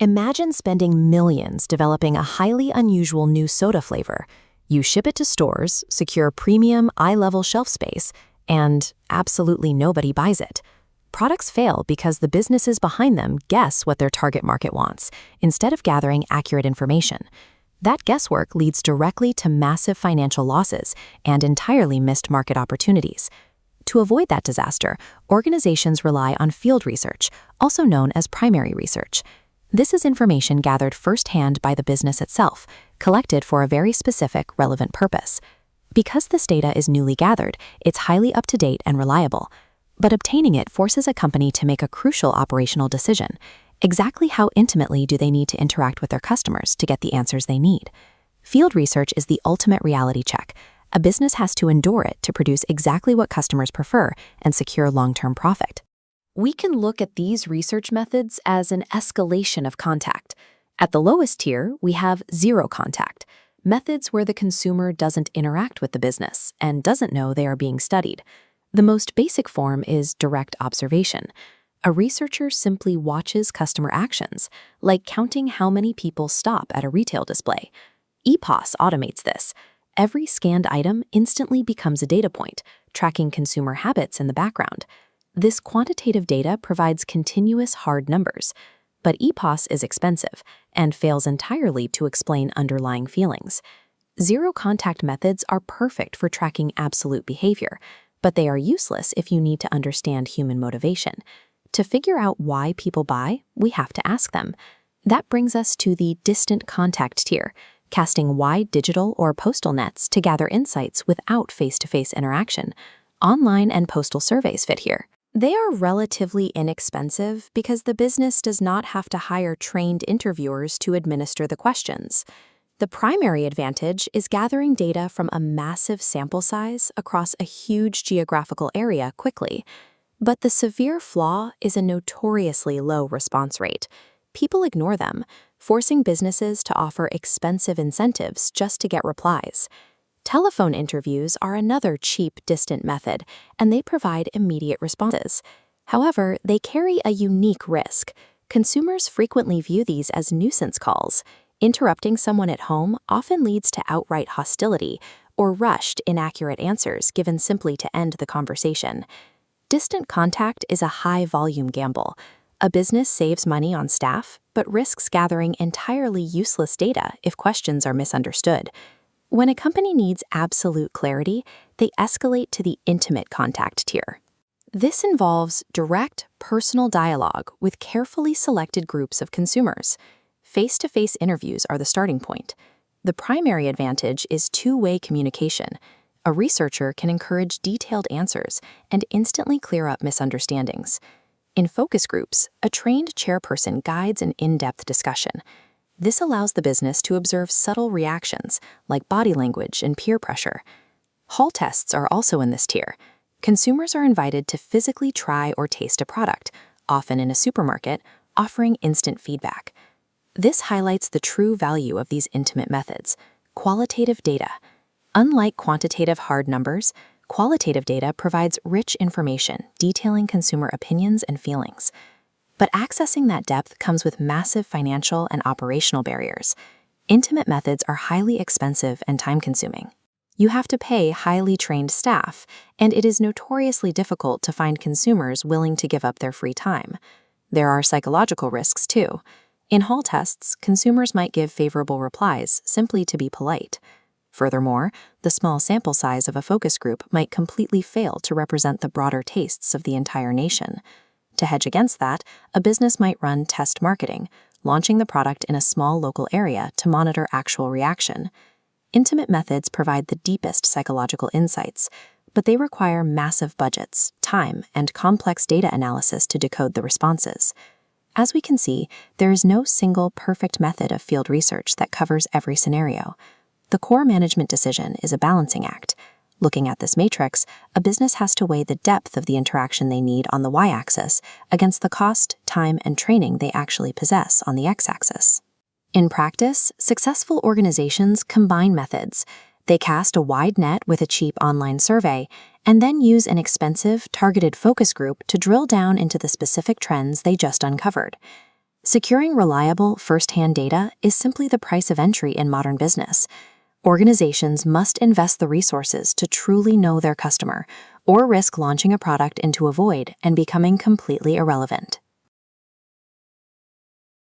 Imagine spending millions developing a highly unusual new soda flavor. You ship it to stores, secure premium, eye-level shelf space, and absolutely nobody buys it. Products fail because the businesses behind them guess what their target market wants, instead of gathering accurate information. That guesswork leads directly to massive financial losses and entirely missed market opportunities. To avoid that disaster, organizations rely on field research, also known as primary research. This is information gathered firsthand by the business itself, collected for a very specific, relevant purpose. Because this data is newly gathered, it's highly up-to-date and reliable. But obtaining it forces a company to make a crucial operational decision. Exactly how intimately do they need to interact with their customers to get the answers they need? Field research is the ultimate reality check. A business has to endure it to produce exactly what customers prefer and secure long-term profit. We can look at these research methods as an escalation of contact. At the lowest tier, we have zero contact, methods where the consumer doesn't interact with the business and doesn't know they are being studied. The most basic form is direct observation. A researcher simply watches customer actions, like counting how many people stop at a retail display. EPOS automates this. Every scanned item instantly becomes a data point, tracking consumer habits in the background. This quantitative data provides continuous hard numbers, but EPOS is expensive and fails entirely to explain underlying feelings. Zero-contact methods are perfect for tracking absolute behavior, but they are useless if you need to understand human motivation. To figure out why people buy, we have to ask them. That brings us to the distant contact tier, casting wide digital or postal nets to gather insights without face-to-face interaction. Online and postal surveys fit here. They are relatively inexpensive because the business does not have to hire trained interviewers to administer the questions. The primary advantage is gathering data from a massive sample size across a huge geographical area quickly. But the severe flaw is a notoriously low response rate. People ignore them, forcing businesses to offer expensive incentives just to get replies. Telephone interviews are another cheap, distant method, and they provide immediate responses. However, they carry a unique risk. Consumers frequently view these as nuisance calls. Interrupting someone at home often leads to outright hostility or rushed, inaccurate answers given simply to end the conversation. Distant contact is a high-volume gamble. A business saves money on staff, but risks gathering entirely useless data if questions are misunderstood. When a company needs absolute clarity, they escalate to the intimate contact tier. This involves direct, personal dialogue with carefully selected groups of consumers. Face-to-face interviews are the starting point. The primary advantage is two-way communication. A researcher can encourage detailed answers and instantly clear up misunderstandings. In focus groups, a trained chairperson guides an in-depth discussion. This allows the business to observe subtle reactions, like body language and peer pressure. Hall tests are also in this tier. Consumers are invited to physically try or taste a product, often in a supermarket, offering instant feedback. This highlights the true value of these intimate methods: qualitative data. Unlike quantitative hard numbers, qualitative data provides rich information detailing consumer opinions and feelings. But accessing that depth comes with massive financial and operational barriers. Intimate methods are highly expensive and time-consuming. You have to pay highly trained staff, and it is notoriously difficult to find consumers willing to give up their free time. There are psychological risks, too. In hall tests, consumers might give favorable replies simply to be polite. Furthermore, the small sample size of a focus group might completely fail to represent the broader tastes of the entire nation. To hedge against that, a business might run test marketing, launching the product in a small local area to monitor actual reaction. Intimate methods provide the deepest psychological insights, but they require massive budgets, time, and complex data analysis to decode the responses. As we can see, there is no single perfect method of field research that covers every scenario. The core management decision is a balancing act. Looking at this matrix, a business has to weigh the depth of the interaction they need on the y-axis against the cost, time, and training they actually possess on the x-axis. In practice, successful organizations combine methods. They cast a wide net with a cheap online survey, and then use an expensive, targeted focus group to drill down into the specific trends they just uncovered. Securing reliable, first-hand data is simply the price of entry in modern business. Organizations must invest the resources to truly know their customer, or risk launching a product into a void and becoming completely irrelevant.